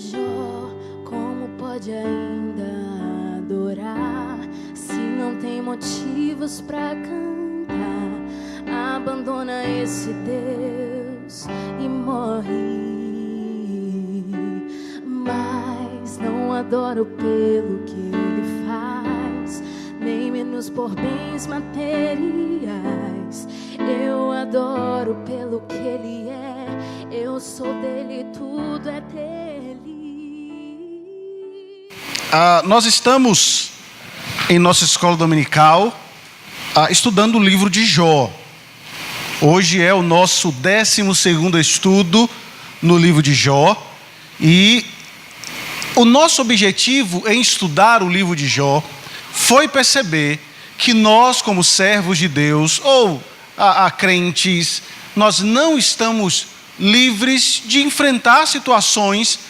Jó, como pode ainda adorar se não tem motivos pra cantar? Abandona esse Deus e morre. Mas não adoro pelo que ele faz, nem menos por bens materiais. Eu adoro pelo que ele é. Eu sou dele, tudo é dele. Nós estamos em nossa escola dominical estudando o livro de Jó. Hoje é o nosso 12º estudo no livro de Jó. E o nosso objetivo em estudar o livro de Jó foi perceber que nós, como servos de Deus ou crentes, nós não estamos livres de enfrentar situações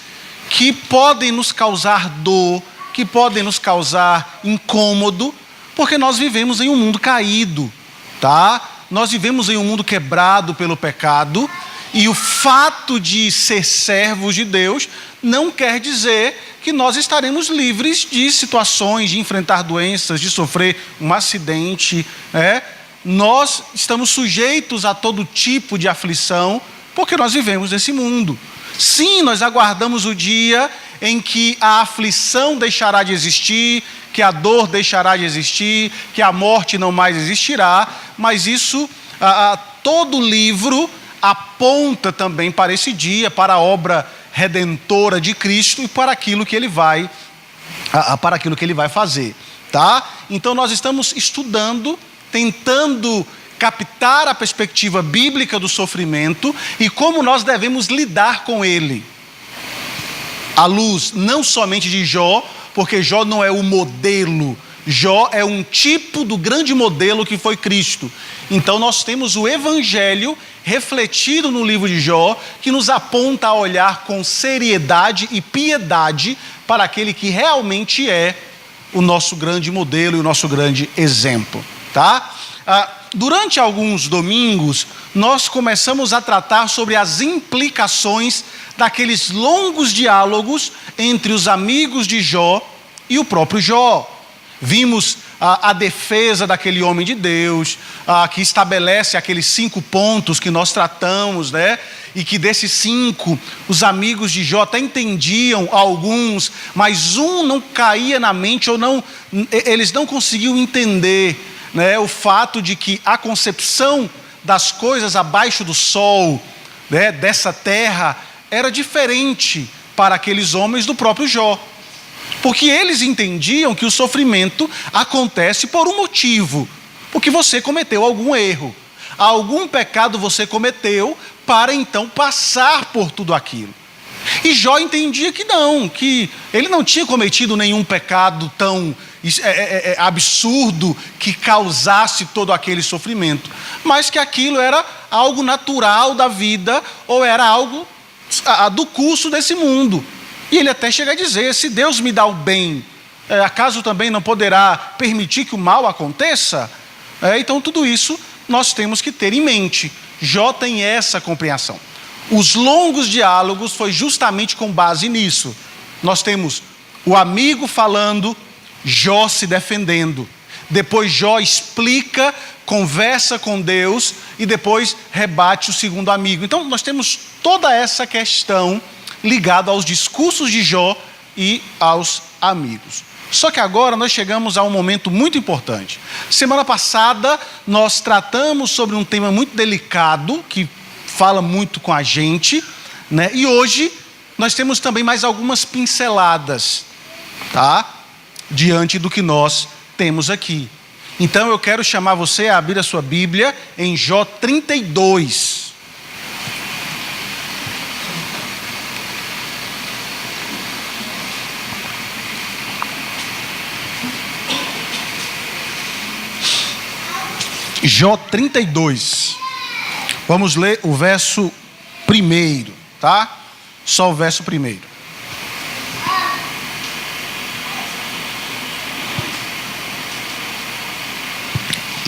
que podem nos causar dor, que podem nos causar incômodo, porque nós vivemos em um mundo caído, tá? Nós vivemos em um mundo quebrado pelo pecado, e o fato de ser servos de Deus não quer dizer que nós estaremos livres de situações, de enfrentar doenças, de sofrer um acidente, né? Nós estamos sujeitos a todo tipo de aflição, porque nós vivemos nesse mundo. Sim, nós aguardamos o dia em que a aflição deixará de existir, que a dor deixará de existir, que a morte não mais existirá, mas isso, todo livro aponta também para esse dia, para a obra redentora de Cristo e para aquilo que ele vai fazer, tá? Então nós estamos estudando, tentando captar a perspectiva bíblica do sofrimento e como nós devemos lidar com ele, à luz não somente de Jó, porque Jó não é o modelo, Jó é um tipo do grande modelo que foi Cristo. Então nós temos o Evangelho refletido no livro de Jó, que nos aponta a olhar com seriedade e piedade para aquele que realmente é o nosso grande modelo e o nosso grande exemplo, tá? Durante alguns domingos, nós começamos a tratar sobre as implicações daqueles longos diálogos entre os amigos de Jó e o próprio Jó. Vimos a defesa daquele homem de Deus, que estabelece aqueles 5 pontos que nós tratamos, né? E que desses 5, os amigos de Jó até entendiam alguns, mas um não caía na mente, eles não conseguiam entender, né, o fato de que a concepção das coisas abaixo do sol, né, dessa terra, era diferente para aqueles homens do próprio Jó. Porque eles entendiam que o sofrimento acontece por um motivo, porque você cometeu algum erro, algum pecado você cometeu para então passar por tudo aquilo. E Jó entendia que não, que ele não tinha cometido nenhum pecado tão absurdo que causasse todo aquele sofrimento, mas que aquilo era algo natural da vida ou era algo do curso desse mundo. E ele até chega a dizer: se Deus me dá o bem, acaso também não poderá permitir que o mal aconteça? Então tudo isso nós temos que ter em mente. Jó tem essa compreensão. Os longos diálogos foi justamente com base nisso. Nós temos o amigo falando, Jó se defendendo. Depois Jó explica, conversa com Deus e depois rebate o segundo amigo. Então nós temos toda essa questão ligada aos discursos de Jó e aos amigos. Só que agora nós chegamos a um momento muito importante. Semana passada nós tratamos sobre um tema muito delicado, que fala muito com a gente, né? E hoje nós temos também mais algumas pinceladas, tá? Diante do que nós temos aqui. Então eu quero chamar você a abrir a sua Bíblia em Jó 32. Jó 32. Vamos ler o verso 1, tá? Só o verso 1.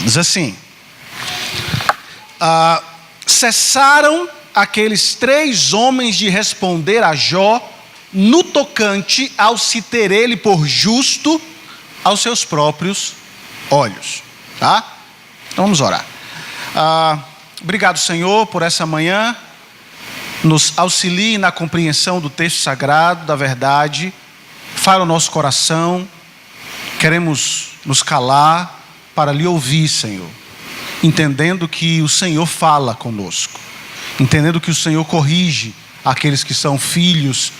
Diz assim: cessaram aqueles 3 homens de responder a Jó no tocante ao se ter ele por justo aos seus próprios olhos. Tá? Então vamos orar. Obrigado, Senhor, por essa manhã. Nos auxilie na compreensão do texto sagrado, da verdade. Fala o nosso coração. Queremos nos calar para lhe ouvir, Senhor. Entendendo que o Senhor fala conosco. Entendendo que o Senhor corrige aqueles que são filhos.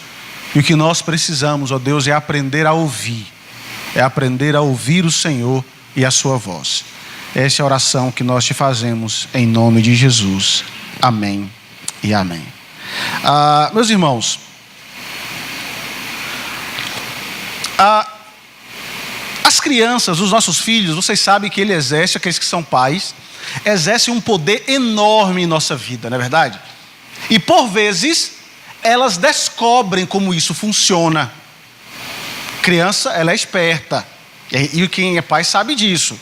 E o que nós precisamos, ó Deus, é aprender a ouvir. É aprender a ouvir o Senhor e a sua voz. Essa é a oração que nós te fazemos em nome de Jesus. Amém e amém. Meus irmãos, as crianças, os nossos filhos, vocês sabem que ele exerce, aqueles que são pais, exercem um poder enorme em nossa vida, não é verdade? E por vezes, elas descobrem como isso funciona. Criança, ela é esperta, e quem é pai sabe disso.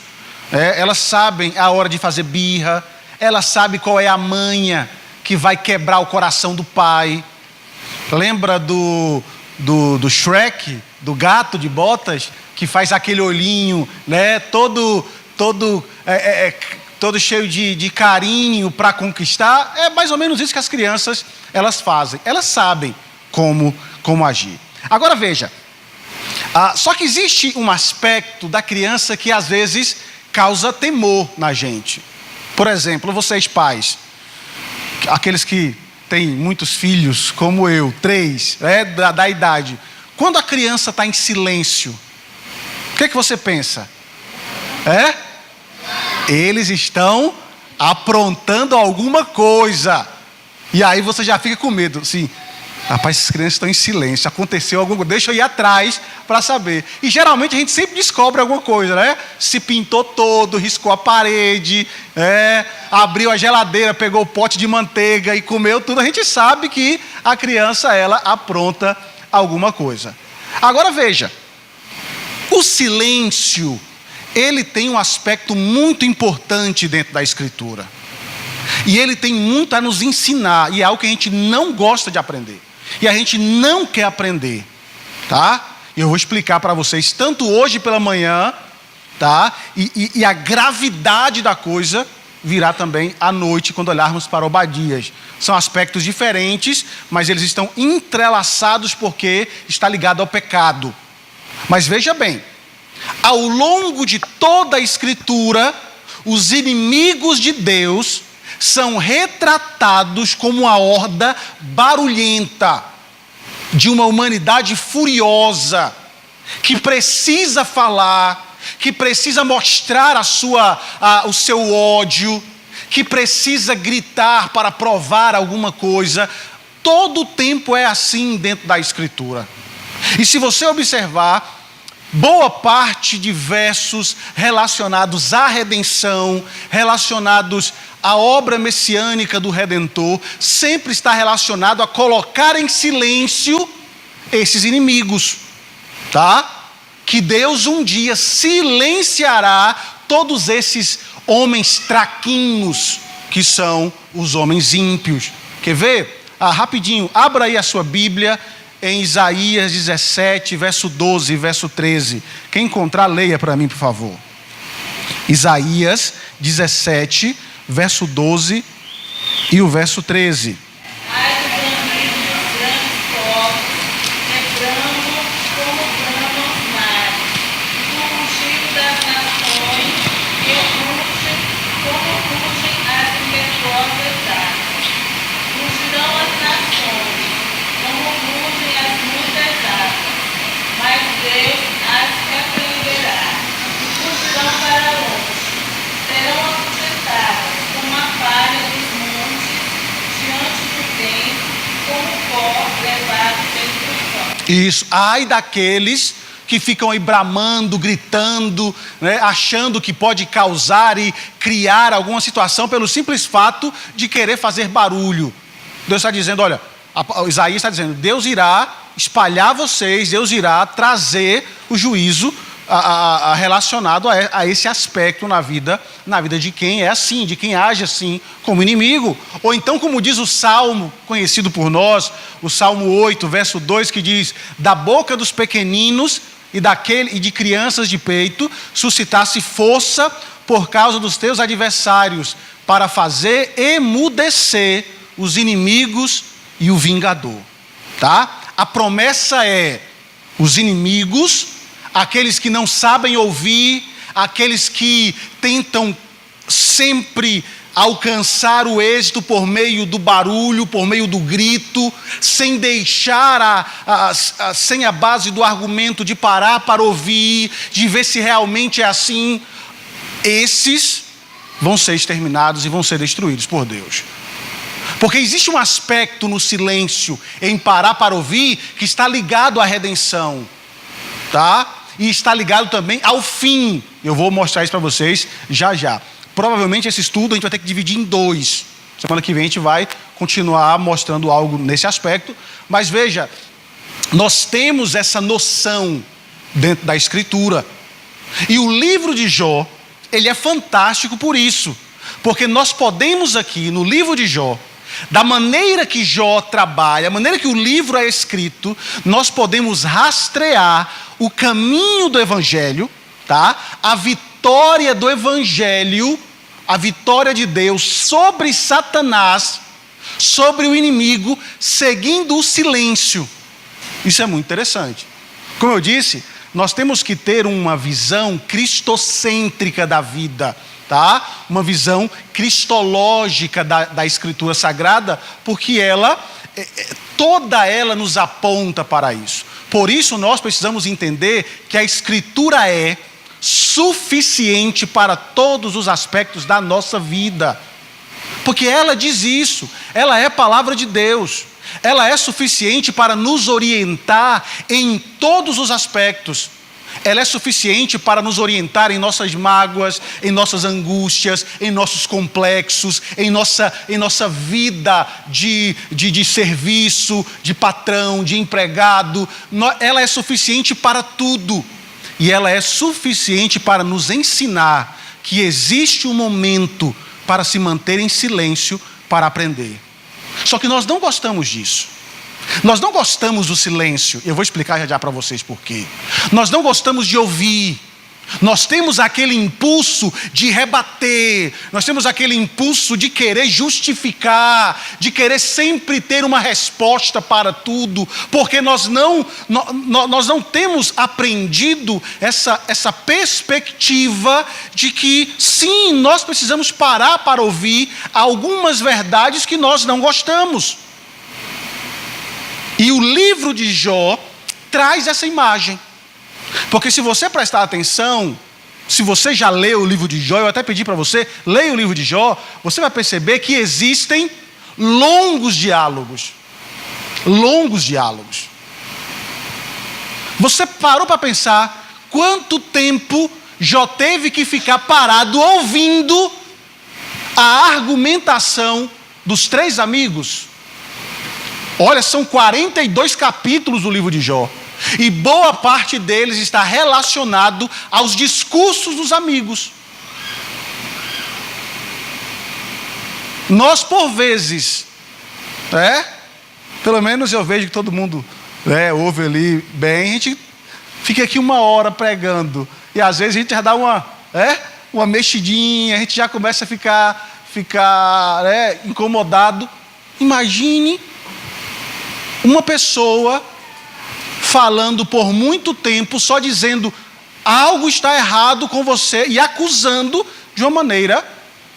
Elas sabem a hora de fazer birra, elas sabem qual é a manha que vai quebrar o coração do pai. Lembra do Shrek, do gato de botas, que faz aquele olhinho, né, todo cheio de carinho para conquistar? É mais ou menos isso que as crianças elas fazem. Elas sabem como agir. Agora veja, só que existe um aspecto da criança que às vezes causa temor na gente. Por exemplo, vocês pais, aqueles que têm muitos filhos, como eu, 3, da idade. Quando a criança está em silêncio, o que você pensa? Eles estão aprontando alguma coisa. E aí você já fica com medo, assim, rapaz, essas crianças estão em silêncio, aconteceu alguma coisa, deixa eu ir atrás para saber. E geralmente a gente sempre descobre alguma coisa, né? Se pintou todo, riscou a parede, abriu a geladeira, pegou o pote de manteiga e comeu tudo. A gente sabe que a criança, ela apronta alguma coisa. Agora veja, o silêncio, ele tem um aspecto muito importante dentro da Escritura. E ele tem muito a nos ensinar, e é algo que a gente não gosta de aprender. E a gente não quer aprender, tá? Eu vou explicar para vocês, tanto hoje pela manhã, tá? E a gravidade da coisa virá também à noite, quando olharmos para Obadias. São aspectos diferentes, mas eles estão entrelaçados porque está ligado ao pecado. Mas veja bem, ao longo de toda a Escritura, os inimigos de Deus são retratados como uma horda barulhenta de uma humanidade furiosa, que precisa falar, que precisa mostrar o seu ódio, que precisa gritar para provar alguma coisa. Todo o tempo é assim dentro da Escritura. E se você observar, boa parte de versos relacionados à redenção, relacionados à obra messiânica do Redentor, sempre está relacionado a colocar em silêncio esses inimigos, tá? Que Deus um dia silenciará todos esses homens traquinhos, que são os homens ímpios. Quer ver? Rapidinho, abra aí a sua Bíblia em Isaías 17, verso 12 e verso 13. Quem encontrar, leia para mim, por favor. Isaías 17, verso 12 e o verso 13. Isso, ai daqueles que ficam aí bramando, gritando, né, achando que pode causar e criar alguma situação pelo simples fato de querer fazer barulho. Deus está dizendo, olha, Isaías está dizendo, Deus irá espalhar vocês, Deus irá trazer o juízo relacionado a esse aspecto na vida de quem é assim, de quem age assim como inimigo. Ou então, como diz o Salmo conhecido por nós, o Salmo 8, verso 2, que diz: da boca dos pequeninos e de crianças de peito suscitasse força por causa dos teus adversários, para fazer emudecer os inimigos e o vingador. Tá? A promessa é: os inimigos, aqueles que não sabem ouvir, aqueles que tentam sempre alcançar o êxito por meio do barulho, por meio do grito, sem deixar sem a base do argumento de parar para ouvir, de ver se realmente é assim, esses vão ser exterminados e vão ser destruídos por Deus. Porque existe um aspecto no silêncio, em parar para ouvir, que está ligado à redenção, tá? E está ligado também ao fim. Eu vou mostrar isso para vocês já. Provavelmente esse estudo a gente vai ter que dividir em 2. Semana que vem a gente vai continuar mostrando algo nesse aspecto. Mas veja, nós temos essa noção dentro da Escritura. E o livro de Jó, ele é fantástico por isso. Porque nós podemos aqui, no livro de Jó, da maneira que Jó trabalha, a maneira que o livro é escrito, nós podemos rastrear o caminho do Evangelho, tá? A vitória do Evangelho, a vitória de Deus sobre Satanás, sobre o inimigo, seguindo o silêncio. Isso é muito interessante. Como eu disse, nós temos que ter uma visão cristocêntrica da vida, tá? Uma visão cristológica da Escritura Sagrada, porque toda ela nos aponta para isso. Por isso nós precisamos entender que a Escritura é suficiente para todos os aspectos da nossa vida. Porque ela diz isso, ela é palavra de Deus. Ela é suficiente para nos orientar em todos os aspectos. Ela é suficiente para nos orientar em nossas mágoas, em nossas angústias, em nossos complexos, em nossa vida de serviço, de patrão, de empregado. Ela é suficiente para tudo. E ela é suficiente para nos ensinar que existe um momento para se manter em silêncio para aprender. Só que nós não gostamos disso. Nós não gostamos do silêncio. Eu vou explicar já para vocês por quê. Nós não gostamos de ouvir. Nós temos aquele impulso de rebater. Nós temos aquele impulso de querer justificar, de querer sempre ter uma resposta para tudo, porque nós não temos aprendido essa perspectiva de que sim, nós precisamos parar para ouvir algumas verdades que nós não gostamos. E o livro de Jó traz essa imagem. Porque se você prestar atenção, se você já leu o livro de Jó, eu até pedi para você, leia o livro de Jó, você vai perceber que existem longos diálogos. Longos diálogos. Você parou para pensar quanto tempo Jó teve que ficar parado ouvindo a argumentação dos 3 amigos? Olha, são 42 capítulos do livro de Jó. E boa parte deles está relacionado aos discursos dos amigos. Nós, por vezes, pelo menos eu vejo que todo mundo ouve ali bem, a gente fica aqui 1 hora pregando. E às vezes a gente já dá uma mexidinha, a gente já começa a ficar incomodado. Imagine uma pessoa falando por muito tempo, só dizendo algo está errado com você e acusando de uma maneira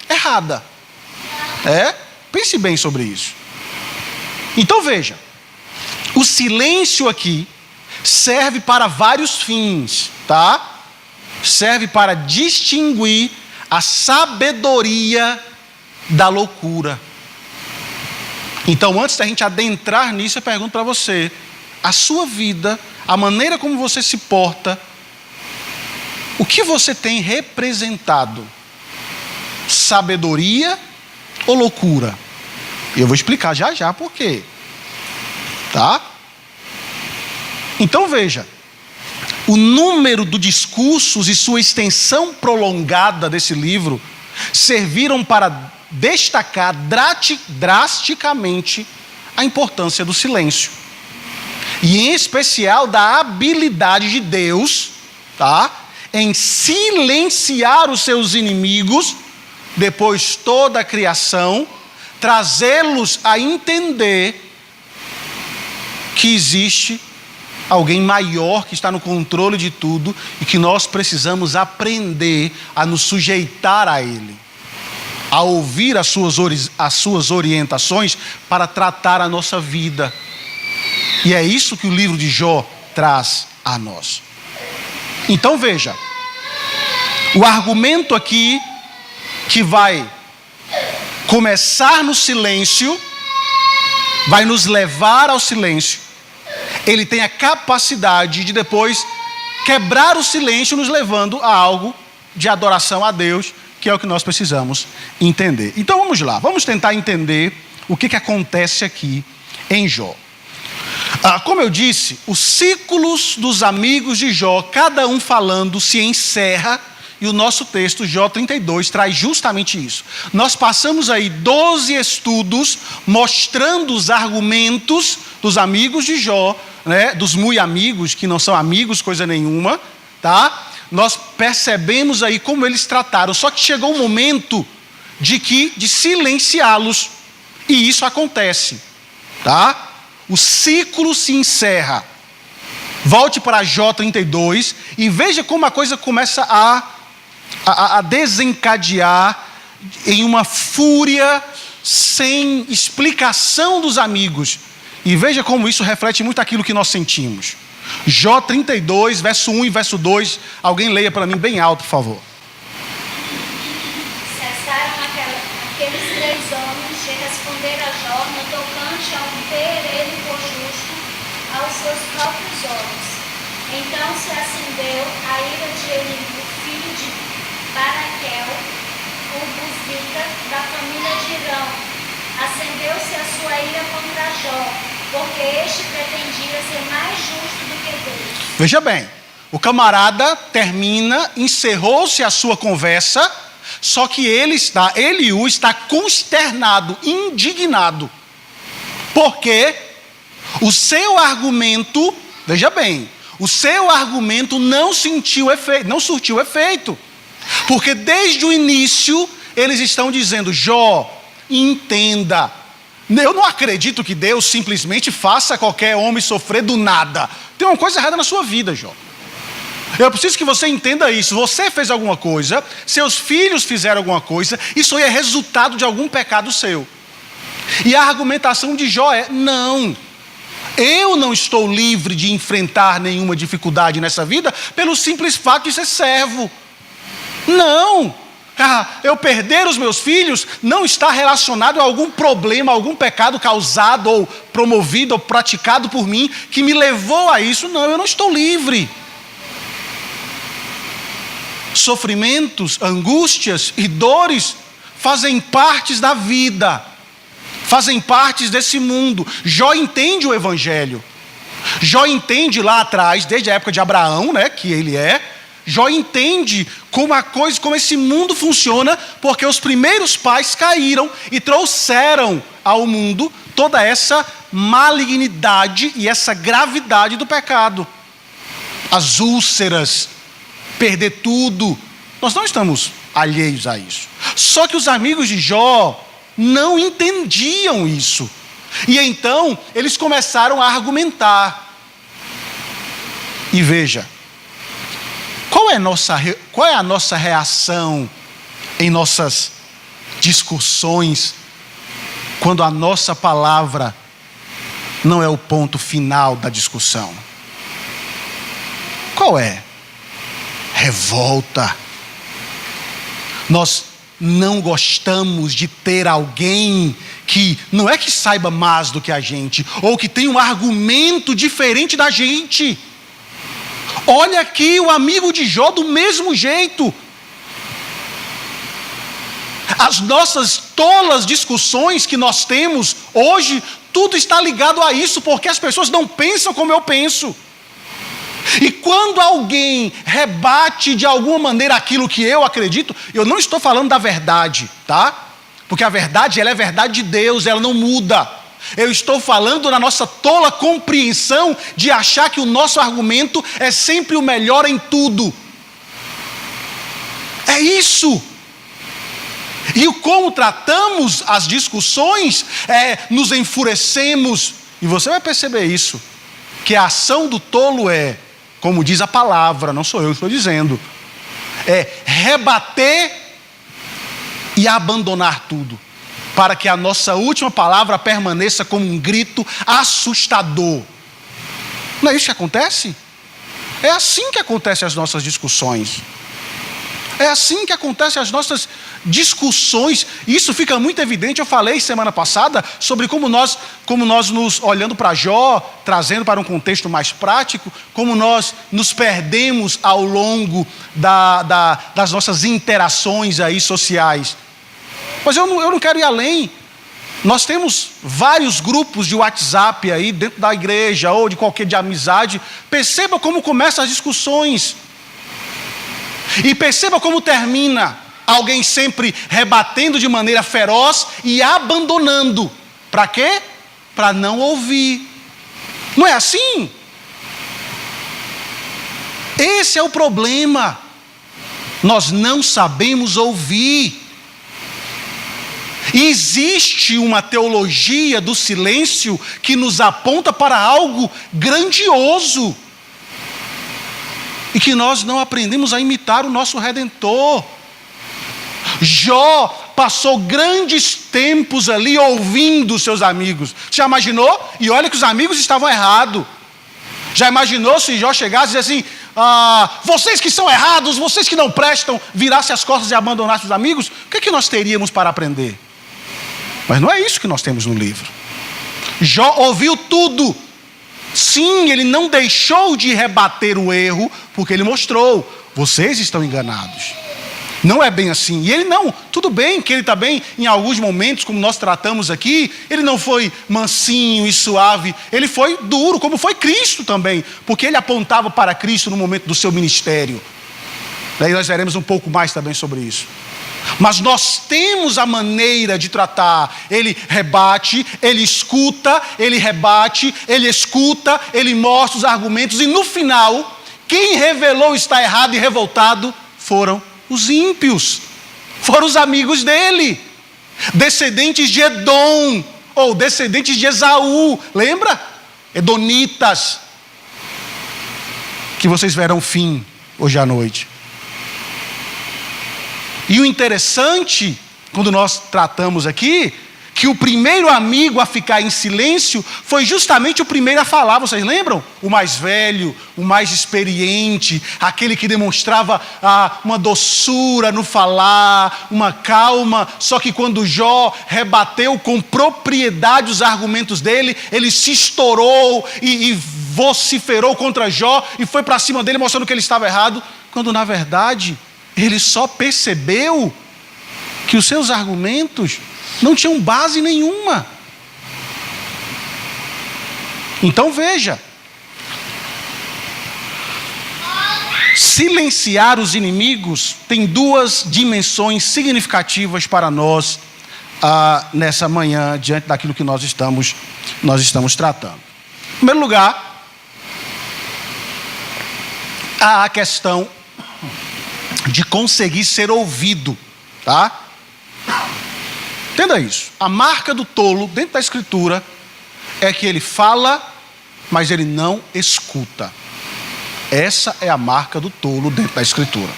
errada. Pense bem sobre isso. Então veja, o silêncio aqui serve para vários fins, tá? Serve para distinguir a sabedoria da loucura. Então, antes da gente adentrar nisso, eu pergunto para você: a sua vida, a maneira como você se porta, o que você tem representado? Sabedoria ou loucura? E eu vou explicar já por quê. Tá? Então veja, o número de discursos e sua extensão prolongada desse livro serviram para destacar drasticamente a importância do silêncio. E em especial da habilidade de Deus, tá, em silenciar os seus inimigos, depois toda a criação, trazê-los a entender que existe alguém maior que está no controle de tudo e que nós precisamos aprender a nos sujeitar a Ele, a ouvir as suas orientações para tratar a nossa vida. E é isso que o livro de Jó traz a nós. Então veja, o argumento aqui que vai começar no silêncio, vai nos levar ao silêncio. Ele tem a capacidade de depois quebrar o silêncio, nos levando a algo de adoração a Deus, que é o que nós precisamos entender. Então vamos lá, vamos tentar entender o que acontece aqui em Jó. Como eu disse, os ciclos dos amigos de Jó, cada um falando, se encerra, e o nosso texto, Jó 32, traz justamente isso. Nós passamos aí 12 estudos mostrando os argumentos dos amigos de Jó, né, dos muito amigos, que não são amigos coisa nenhuma, tá? Nós percebemos aí como eles trataram, só que chegou um momento de silenciá-los, e isso acontece, tá? O ciclo se encerra. Volte para Jó 32 e veja como a coisa começa a desencadear em uma fúria sem explicação dos amigos. E veja como isso reflete muito aquilo que nós sentimos. Jó 32, verso 1 e verso 2. Alguém leia para mim bem alto, por favor. Cessaram aqueles 3 homens de responder a Jó no tocante a um ter ele por justo aos seus próprios olhos. Então se acendeu a ira de Eliú, filho de Baraquel, o Buzita, da família de Irão. Acendeu-se a sua ira contra Jó, porque este pretendia ser mais justo do que Deus. Veja bem, o camarada termina, encerrou-se a sua conversa, só que Eliú está consternado, indignado, porque o seu argumento, veja bem, o seu argumento não surtiu efeito, porque desde o início eles estão dizendo: Jó, entenda, eu não acredito que Deus simplesmente faça qualquer homem sofrer do nada. Tem uma coisa errada na sua vida, Jó. Eu preciso que você entenda isso. Você fez alguma coisa, seus filhos fizeram alguma coisa, isso aí é resultado de algum pecado seu. E a argumentação de Jó é: não, eu não estou livre de enfrentar nenhuma dificuldade nessa vida pelo simples fato de ser servo. Não, eu perder os meus filhos não está relacionado a algum problema, a algum pecado causado ou promovido ou praticado por mim que me levou a isso. Não, eu não estou livre. Sofrimentos, angústias e dores fazem parte da vida, fazem parte desse mundo. Jó entende o evangelho. Jó entende lá atrás, desde a época de Abraão, né, que ele Jó entende como esse mundo funciona, porque os primeiros pais caíram e trouxeram ao mundo toda essa malignidade e essa gravidade do pecado. As úlceras, perder tudo. Nós não estamos alheios a isso. Só que os amigos de Jó não entendiam isso. E então eles começaram a argumentar. E veja, qual é a nossa reação em nossas discussões quando a nossa palavra não é o ponto final da discussão? Qual é? Revolta. Nós não gostamos de ter alguém que não é que saiba mais do que a gente, ou que tem um argumento diferente da gente. Olha aqui o amigo de Jó do mesmo jeito. As nossas tolas discussões que nós temos hoje, tudo está ligado a isso, porque as pessoas não pensam como eu penso. E quando alguém rebate de alguma maneira aquilo que eu acredito, eu não estou falando da verdade, tá? Porque a verdade, ela é verdade de Deus, ela não muda. Eu estou falando na nossa tola compreensão de achar que o nosso argumento é sempre o melhor em tudo. É isso. E como tratamos as discussões, nos enfurecemos. E você vai perceber isso, que a ação do tolo como diz a palavra, não sou eu que estou dizendo, rebater e abandonar tudo, para que a nossa última palavra permaneça como um grito assustador. Não é isso que acontece? É assim que acontecem as nossas discussões. É assim que acontecem as nossas discussões. Isso fica muito evidente. Eu falei semana passada sobre como nós nos olhando para Jó, trazendo para um contexto mais prático, como nós nos perdemos ao longo das nossas interações aí sociais. Mas eu não quero ir além. Nós temos vários grupos de WhatsApp aí dentro da igreja ou de amizade. Perceba como começam as discussões. E perceba como termina. Alguém sempre rebatendo de maneira feroz e abandonando. Para quê? Para não ouvir. Não é assim? Esse é o problema. Nós não sabemos ouvir. E existe uma teologia do silêncio que nos aponta para algo grandioso. E que nós não aprendemos a imitar o nosso Redentor. Jó passou grandes tempos ali ouvindo seus amigos. Já imaginou? E olha que os amigos estavam errados. Já imaginou se Jó chegasse e dissesse assim, vocês que são errados, vocês que não prestam, virasse as costas e abandonasse os amigos? O que é que nós teríamos para aprender? Mas não é isso que nós temos no livro. Jó ouviu tudo. Sim, ele não deixou de rebater o erro, porque ele mostrou, vocês estão enganados. Não é bem assim. E ele não, tudo bem que ele também, em alguns momentos, como nós tratamos aqui, ele não foi mansinho e suave, ele foi duro, como foi Cristo também, porque ele apontava para Cristo no momento do seu ministério. Daí nós veremos um pouco mais também sobre isso. Mas nós temos a maneira de tratar. Ele rebate, ele escuta, ele rebate, ele escuta, ele mostra os argumentos. E no final, quem revelou estar errado e revoltado foram os ímpios. Foram os amigos dele. Descendentes de Edom, ou descendentes de Esaú. Lembra? Edonitas. Que vocês verão o fim hoje à noite. E o interessante, quando nós tratamos aqui, que o primeiro amigo a ficar em silêncio foi justamente o primeiro a falar, vocês lembram? O mais velho, o mais experiente, aquele que demonstrava uma doçura no falar, uma calma. Só que quando Jó rebateu com propriedade os argumentos dele, ele se estourou e vociferou contra Jó e foi para cima dele mostrando que ele estava errado, quando na verdade ele só percebeu que os seus argumentos não tinham base nenhuma. Então veja, silenciar os inimigos tem duas dimensões significativas para nós nessa manhã, diante daquilo que nós estamos tratando. Em primeiro lugar, há a questão de conseguir ser ouvido, tá? Entenda isso. A marca do tolo dentro da Escritura é que ele fala, mas ele não escuta. Essa é a marca do tolo dentro da Escritura.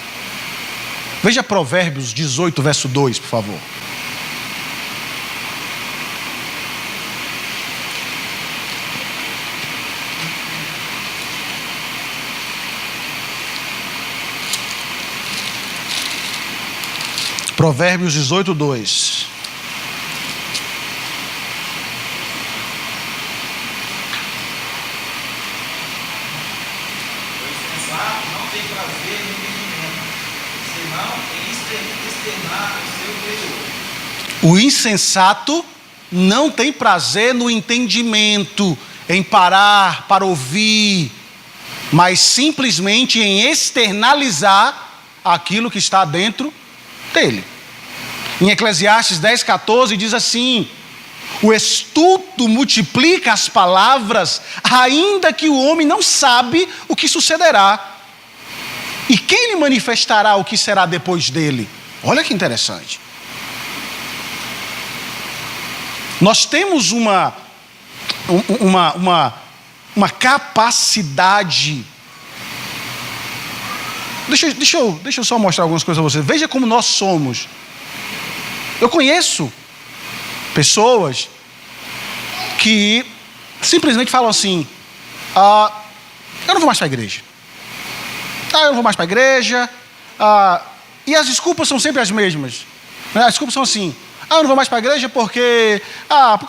Veja Provérbios 18, verso 2, por favor. Provérbios 18, 2. O insensato não tem prazer no entendimento, em parar para ouvir, mas simplesmente em externalizar aquilo que está dentro dele. Em Eclesiastes 10:14 diz assim: o estudo multiplica as palavras, ainda que o homem não sabe o que sucederá. E quem lhe manifestará o que será depois dele? Olha que interessante. Nós temos uma capacidade. Deixa eu só mostrar algumas coisas a você. Veja como nós somos. Eu conheço pessoas que simplesmente falam assim: eu não vou mais para a igreja. Eu não vou mais para a igreja. E as desculpas são sempre as mesmas. As desculpas são assim: eu não vou mais para a igreja porque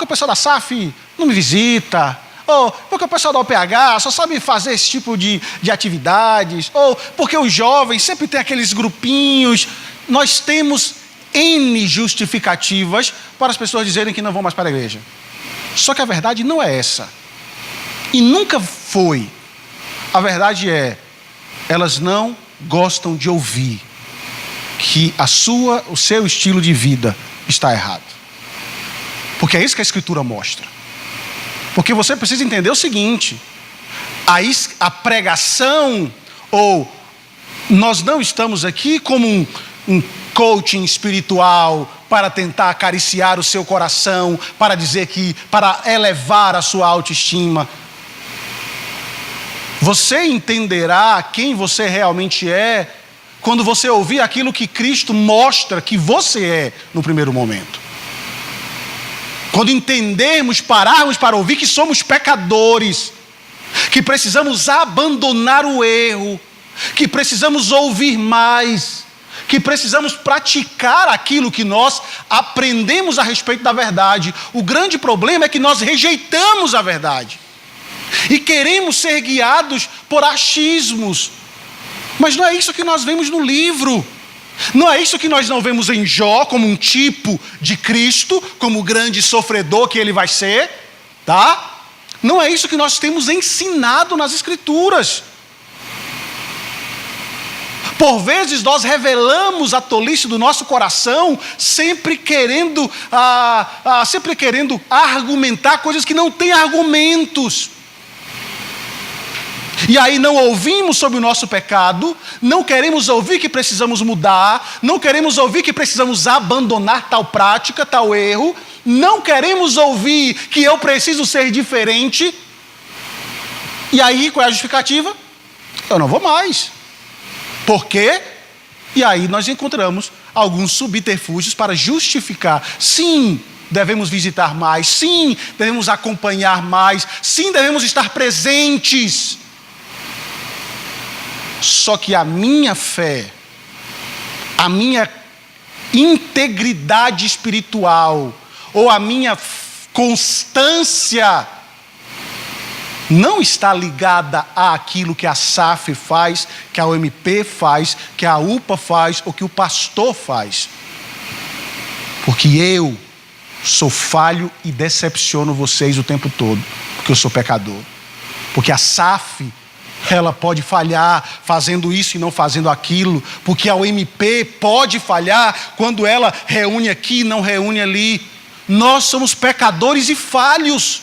o pessoal da SAF não me visita. Ou porque o pessoal da OPH só sabe fazer esse tipo de atividades. Ou porque os jovens sempre tem aqueles grupinhos. Nós temos N justificativas para as pessoas dizerem que não vão mais para a igreja. Só que a verdade não é essa. E nunca foi. A verdade é, elas não gostam de ouvir que o seu estilo de vida está errado. Porque é isso que a Escritura mostra. Porque você precisa entender o seguinte: a pregação, ou nós não estamos aqui como um coaching espiritual para tentar acariciar o seu coração, para elevar a sua autoestima. Você entenderá quem você realmente é quando você ouvir aquilo que Cristo mostra que você é no primeiro momento. Quando entendermos, pararmos para ouvir que somos pecadores, que precisamos abandonar o erro, que precisamos ouvir mais, que precisamos praticar aquilo que nós aprendemos a respeito da verdade. O grande problema é que nós rejeitamos a verdade e queremos ser guiados por achismos. Mas não é isso que nós vemos no livro. Não é isso que nós não vemos em Jó como um tipo de Cristo, como o grande sofredor que ele vai ser, tá? Não é isso que nós temos ensinado nas Escrituras. Por vezes nós revelamos a tolice do nosso coração, sempre querendo argumentar coisas que não têm argumentos. E aí não ouvimos sobre o nosso pecado, não queremos ouvir que precisamos mudar, não queremos ouvir que precisamos abandonar tal prática, tal erro, não queremos ouvir que eu preciso ser diferente. E aí qual é a justificativa? Eu não vou mais. Por quê? E aí nós encontramos alguns subterfúgios para justificar. Sim, devemos visitar mais. Sim, devemos acompanhar mais. Sim, devemos estar presentes. Só que a minha fé, a minha integridade espiritual, ou a minha constância, não está ligada àquilo que a SAF faz, que a OMP faz, que a UPA faz, ou que o pastor faz. Porque eu sou falho e decepciono vocês o tempo todo, porque eu sou pecador. Porque a SAF, ela pode falhar fazendo isso e não fazendo aquilo, porque a OMP pode falhar quando ela reúne aqui e não reúne ali. Nós somos pecadores e falhos.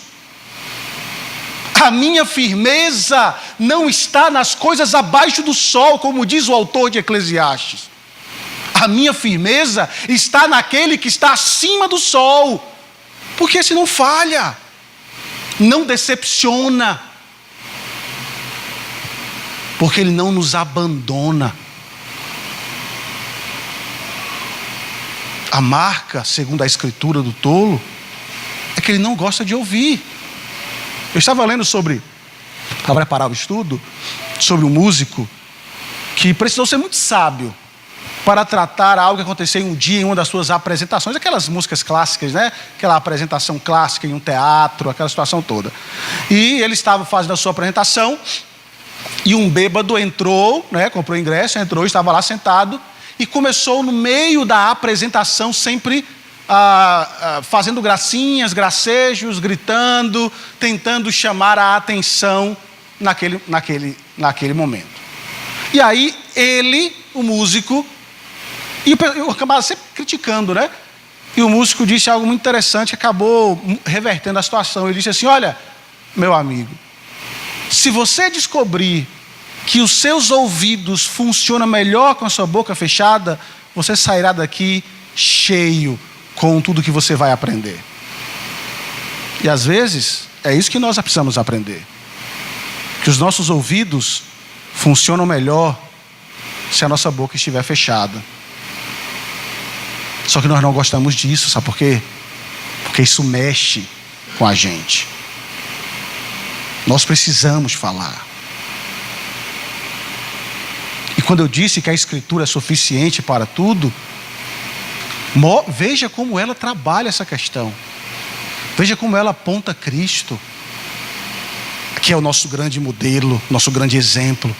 A minha firmeza não está nas coisas abaixo do sol, como diz o autor de Eclesiastes. A minha firmeza está naquele que está acima do sol, porque esse não falha, não decepciona, porque ele não nos abandona. A marca, segundo a escritura do tolo, é que ele não gosta de ouvir. Eu estava lendo para preparar o estudo, sobre um músico que precisou ser muito sábio para tratar algo que aconteceu um dia em uma das suas apresentações, aquelas músicas clássicas, né? Aquela apresentação clássica em um teatro, aquela situação toda. E ele estava fazendo a sua apresentação e um bêbado entrou, né? Comprou ingresso, entrou, estava lá sentado e começou no meio da apresentação sempre fazendo gracinhas, gracejos, gritando, tentando chamar a atenção naquele momento. E aí ele, o músico, e o camarada sempre criticando, né? E o músico disse algo muito interessante que acabou revertendo a situação. Ele disse assim: olha, meu amigo, se você descobrir que os seus ouvidos funcionam melhor com a sua boca fechada, você sairá daqui cheio com tudo que você vai aprender. E às vezes é isso que nós precisamos aprender, que os nossos ouvidos funcionam melhor se a nossa boca estiver fechada. Só que nós não gostamos disso, sabe por quê? Porque isso mexe com a gente. Nós precisamos falar. E quando eu disse que a Escritura é suficiente para tudo, veja como ela trabalha essa questão. Veja como ela aponta Cristo, que é o nosso grande modelo, nosso grande exemplo,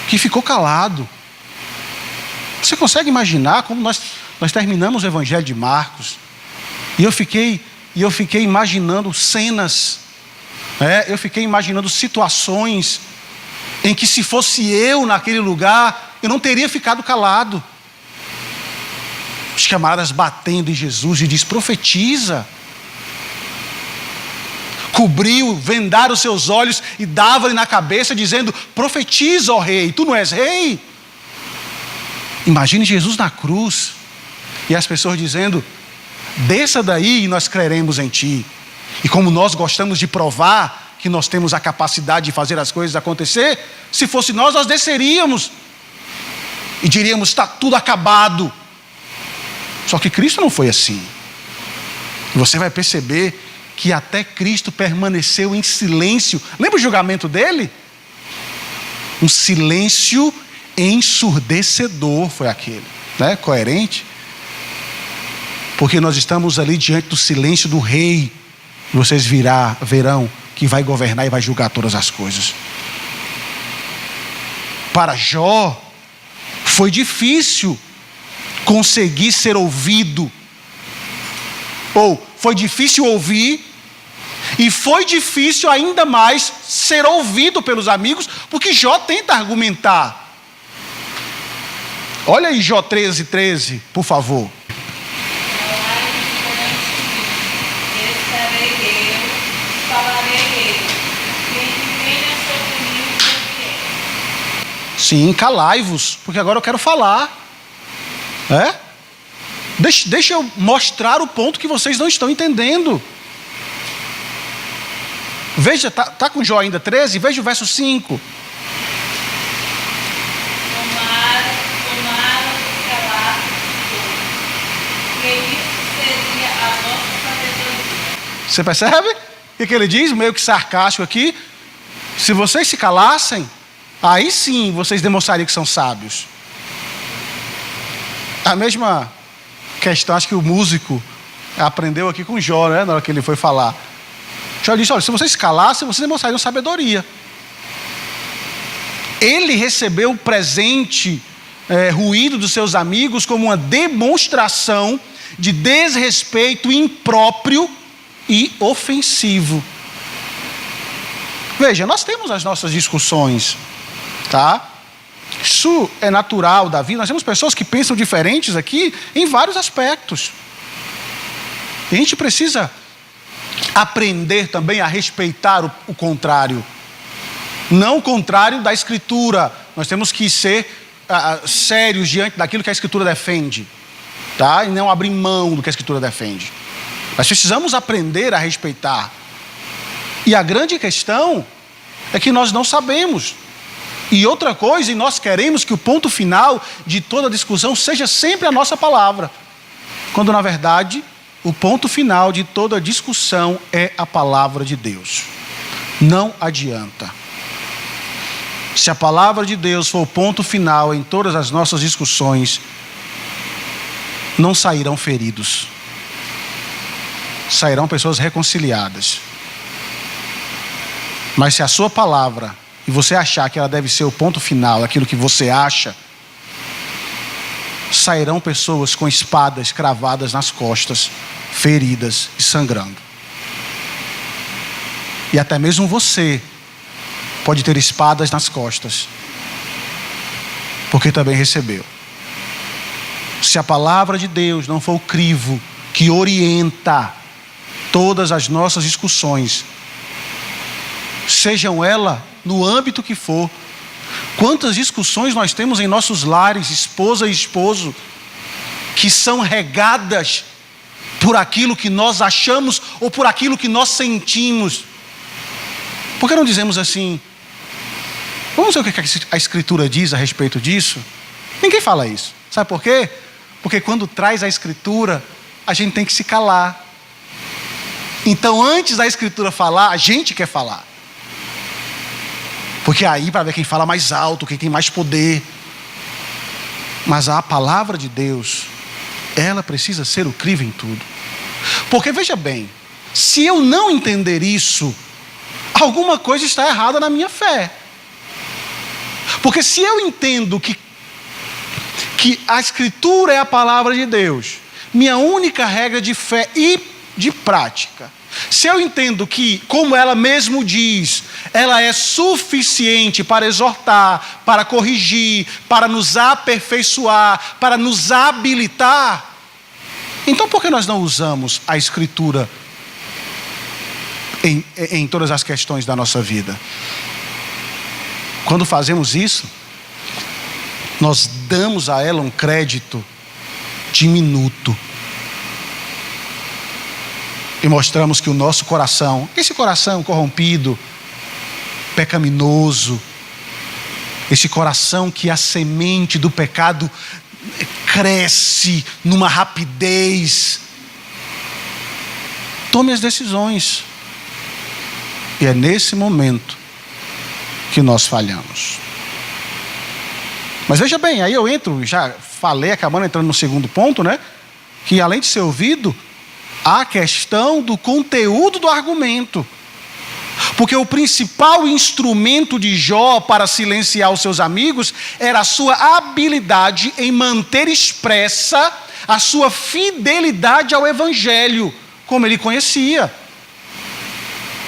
que ficou calado. Você consegue imaginar como nós terminamos o Evangelho de Marcos? E eu fiquei imaginando cenas, eu fiquei imaginando situações em que, se fosse eu naquele lugar, eu não teria ficado calado. Os camaradas batendo em Jesus e diz: profetiza. Cobriu, vendaram os seus olhos e dava-lhe na cabeça, dizendo: profetiza, ó rei, tu não és rei? Imagine Jesus na cruz e as pessoas dizendo: desça daí e nós creremos em ti. E como nós gostamos de provar que nós temos a capacidade de fazer as coisas acontecer, se fosse nós desceríamos e diríamos: está tudo acabado. Só que Cristo não foi assim. E você vai perceber que até Cristo permaneceu em silêncio. Lembra o julgamento dele? Um silêncio ensurdecedor foi aquele, né? Coerente? Porque nós estamos ali diante do silêncio do rei. E vocês verão que vai governar e vai julgar todas as coisas. Para Jó foi difícil conseguir ser ouvido. Ou foi difícil ouvir, e foi difícil ainda mais ser ouvido pelos amigos, porque Jó tenta argumentar. Olha aí Jó 13:13, por favor. Sim, calai-vos, porque agora eu quero falar. Deixa eu mostrar o ponto que vocês não estão entendendo. Veja, tá com Jó ainda 13? Veja o verso 5. Você percebe? O que ele diz? Meio que sarcástico aqui. Se vocês se calassem, aí sim vocês demonstrariam que são sábios. A mesma questão, acho que o músico aprendeu aqui com Jó, né? Na hora que ele foi falar. Jó disse: olha, se vocês se calassem, vocês demonstrariam sabedoria. Ele recebeu o presente ruído dos seus amigos como uma demonstração de desrespeito impróprio e ofensivo. Veja, nós temos as nossas discussões, tá? Isso é natural da vida. Nós temos pessoas que pensam diferentes aqui em vários aspectos. E a gente precisa aprender também a respeitar o contrário. Não o contrário da Escritura. Nós temos que ser sérios diante daquilo que a Escritura defende, tá? E não abrir mão do que a Escritura defende. Nós precisamos aprender a respeitar. E a grande questão é que nós não sabemos. E outra coisa, e nós queremos que o ponto final de toda discussão seja sempre a nossa palavra. Quando na verdade, o ponto final de toda discussão é a palavra de Deus. Não adianta. Se a palavra de Deus for o ponto final em todas as nossas discussões, não sairão feridos. Sairão pessoas reconciliadas. Mas se a sua palavra, e você achar que ela deve ser o ponto final, aquilo que você acha, sairão pessoas com espadas cravadas nas costas, feridas e sangrando. E até mesmo você pode ter espadas nas costas, porque também recebeu. Se a palavra de Deus não for o crivo que orienta todas as nossas discussões, sejam elas no âmbito que for. Quantas discussões nós temos em nossos lares, esposa e esposo, que são regadas por aquilo que nós achamos ou por aquilo que nós sentimos. Por que não dizemos assim? Vamos ver o que a Escritura diz a respeito disso? Ninguém fala isso. Sabe por quê? Porque quando traz a Escritura, a gente tem que se calar. Então, antes da Escritura falar, a gente quer falar. Porque aí, para ver quem fala mais alto, quem tem mais poder. Mas a palavra de Deus, ela precisa ser o crivo em tudo. Porque veja bem, se eu não entender isso, alguma coisa está errada na minha fé. Porque se eu entendo que a Escritura é a palavra de Deus, minha única regra de fé e de prática, se eu entendo que, como ela mesmo diz, ela é suficiente para exortar, para corrigir, para nos aperfeiçoar, para nos habilitar, então por que nós não usamos a Escritura em todas as questões da nossa vida? Quando fazemos isso, nós damos a ela um crédito diminuto. E mostramos que o nosso coração, esse coração corrompido, pecaminoso, esse coração que a semente do pecado cresce numa rapidez, tome as decisões. E é nesse momento que nós falhamos. Mas veja bem, aí eu entro, já falei, acabando entrando no segundo ponto, né? Que além de ser ouvido, há a questão do conteúdo do argumento. Porque o principal instrumento de Jó para silenciar os seus amigos era a sua habilidade em manter expressa a sua fidelidade ao Evangelho, como ele conhecia.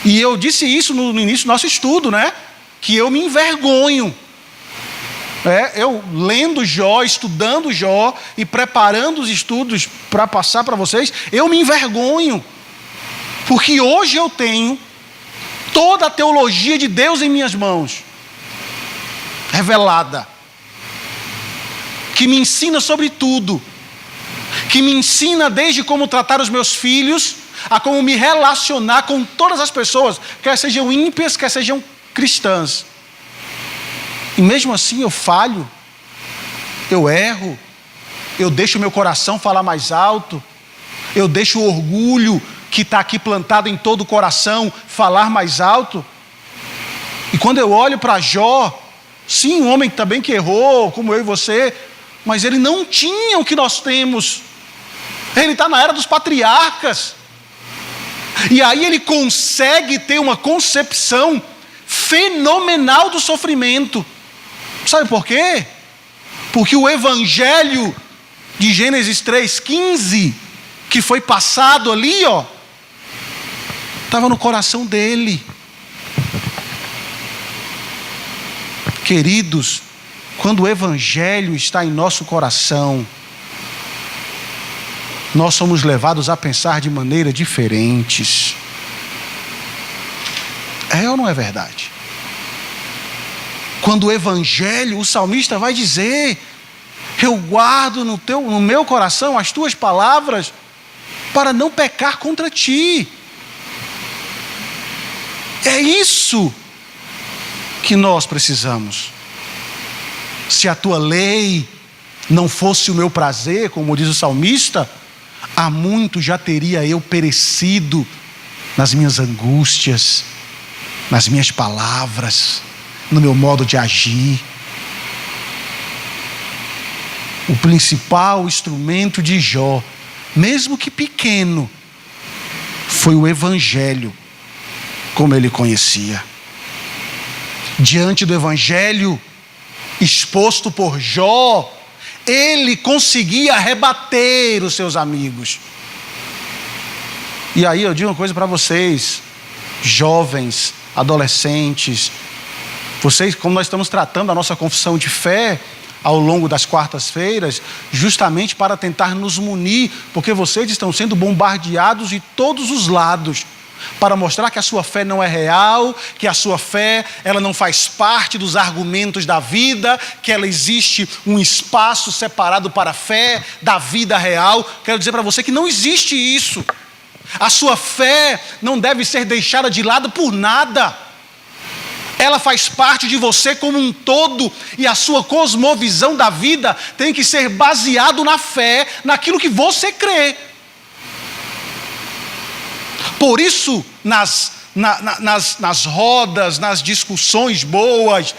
E eu disse isso no início do nosso estudo, né? Que eu me envergonho. Eu lendo Jó, estudando Jó e preparando os estudos para passar para vocês, eu me envergonho. Porque hoje eu tenho toda a teologia de Deus em minhas mãos, revelada, que me ensina sobre tudo, que me ensina desde como tratar os meus filhos, a como me relacionar com todas as pessoas, quer sejam ímpias, quer sejam cristãs. E mesmo assim eu falho, eu erro, eu deixo o meu coração falar mais alto, eu deixo o orgulho que está aqui plantado em todo o coração falar mais alto. E quando eu olho para Jó, sim, um homem também que errou, como eu e você, mas ele não tinha o que nós temos. Ele está na era dos patriarcas. E aí ele consegue ter uma concepção fenomenal do sofrimento. Sabe por quê? Porque o Evangelho de Gênesis 3,15, que foi passado ali, estava no coração dele. Queridos, quando o Evangelho está em nosso coração, nós somos levados a pensar de maneira diferentes. É ou não é verdade? Quando o Evangelho, o salmista vai dizer: eu guardo no meu coração as tuas palavras para não pecar contra ti. É isso que nós precisamos. Se a tua lei não fosse o meu prazer, como diz o salmista, há muito já teria eu perecido nas minhas angústias, nas minhas palavras, no meu modo de agir. O principal instrumento de Jó, mesmo que pequeno, foi o Evangelho, como ele conhecia. Diante do Evangelho exposto por Jó, ele conseguia rebater os seus amigos. E aí eu digo uma coisa para vocês, jovens, adolescentes, Vocês, como nós estamos tratando a nossa confissão de fé ao longo das quartas-feiras, justamente para tentar nos munir, porque vocês estão sendo bombardeados de todos os lados, para mostrar que a sua fé não é real, que a sua fé ela não faz parte dos argumentos da vida, que ela existe um espaço separado para a fé da vida real. Quero dizer para você que não existe isso. A sua fé não deve ser deixada de lado por nada. Ela faz parte de você como um todo, e a sua cosmovisão da vida tem que ser baseado na fé, naquilo que você crê. Por isso, nas rodas, nas discussões boas,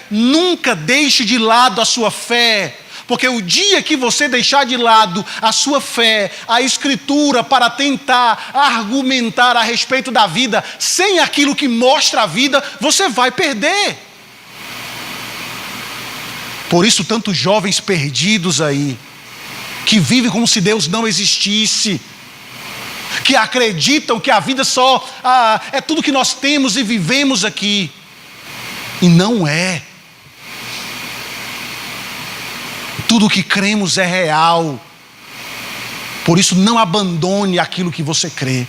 nunca deixe de lado a sua fé, porque o dia que você deixar de lado a sua fé, a Escritura, para tentar argumentar a respeito da vida, sem aquilo que mostra a vida, você vai perder. Por isso, tantos jovens perdidos aí, que vivem como se Deus não existisse, que acreditam que a vida só é tudo que nós temos e vivemos aqui. E não é. Tudo que cremos é real. Por isso, não abandone aquilo que você crê.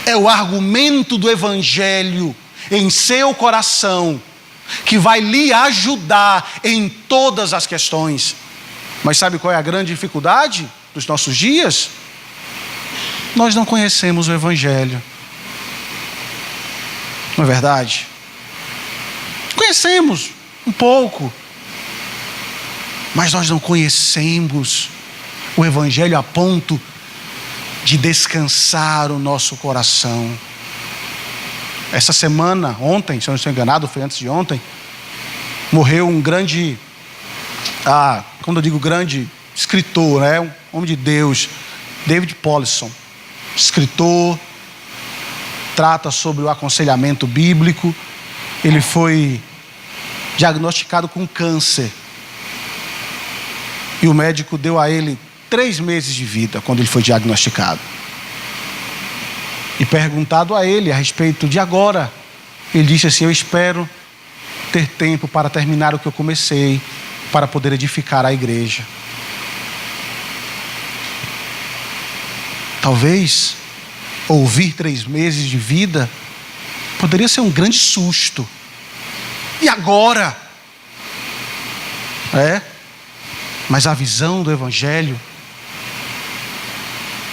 É o argumento do Evangelho em seu coração que vai lhe ajudar em todas as questões. Mas sabe qual é a grande dificuldade dos nossos dias? Nós não conhecemos o Evangelho. Não é verdade? Conhecemos um pouco, mas nós não conhecemos o Evangelho a ponto de descansar o nosso coração. Essa semana, ontem, se eu não estou enganado, foi antes de ontem, morreu um grande, quando eu digo grande, escritor, um homem de Deus, David Powlison. Escritor, trata sobre o aconselhamento bíblico. Ele foi diagnosticado com câncer, e o médico deu a ele 3 meses de vida quando ele foi diagnosticado. E perguntado a ele a respeito de agora, ele disse assim: eu espero ter tempo para terminar o que eu comecei, para poder edificar a igreja. Talvez ouvir 3 meses de vida poderia ser um grande susto. E agora? Mas a visão do Evangelho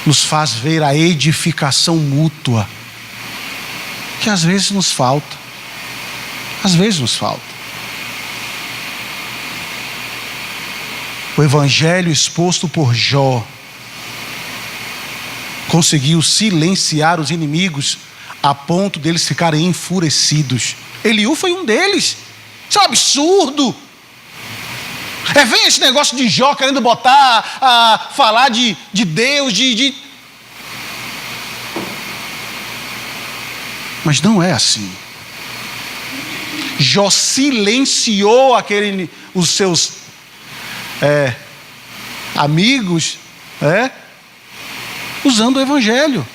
nos faz ver a edificação mútua, que às vezes nos falta. Às vezes nos falta. O Evangelho exposto por Jó conseguiu silenciar os inimigos a ponto deles ficarem enfurecidos. Eliú foi um deles. Isso é um absurdo. Vem esse negócio de Jó querendo falar de Deus, Mas não é assim. Jó silenciou os seus amigos, usando o Evangelho.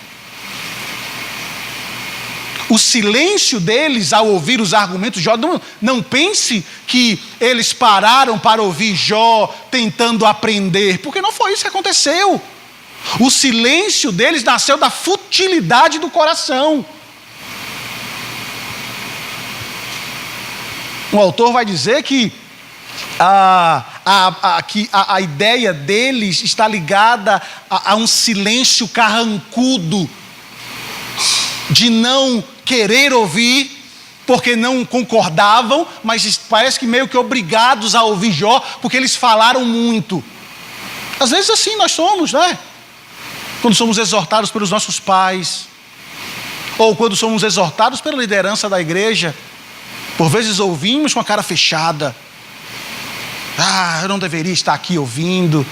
O silêncio deles ao ouvir os argumentos de Jó, não pense que eles pararam para ouvir Jó tentando aprender, porque não foi isso que aconteceu. O silêncio deles nasceu da futilidade do coração. O autor vai dizer que a ideia deles está ligada a um silêncio carrancudo, de não querer ouvir, porque não concordavam, mas parece que meio que obrigados a ouvir Jó, porque eles falaram muito. Às vezes assim nós somos, Quando somos exortados pelos nossos pais, ou quando somos exortados pela liderança da igreja, por vezes ouvimos com a cara fechada. Eu não deveria estar aqui ouvindo.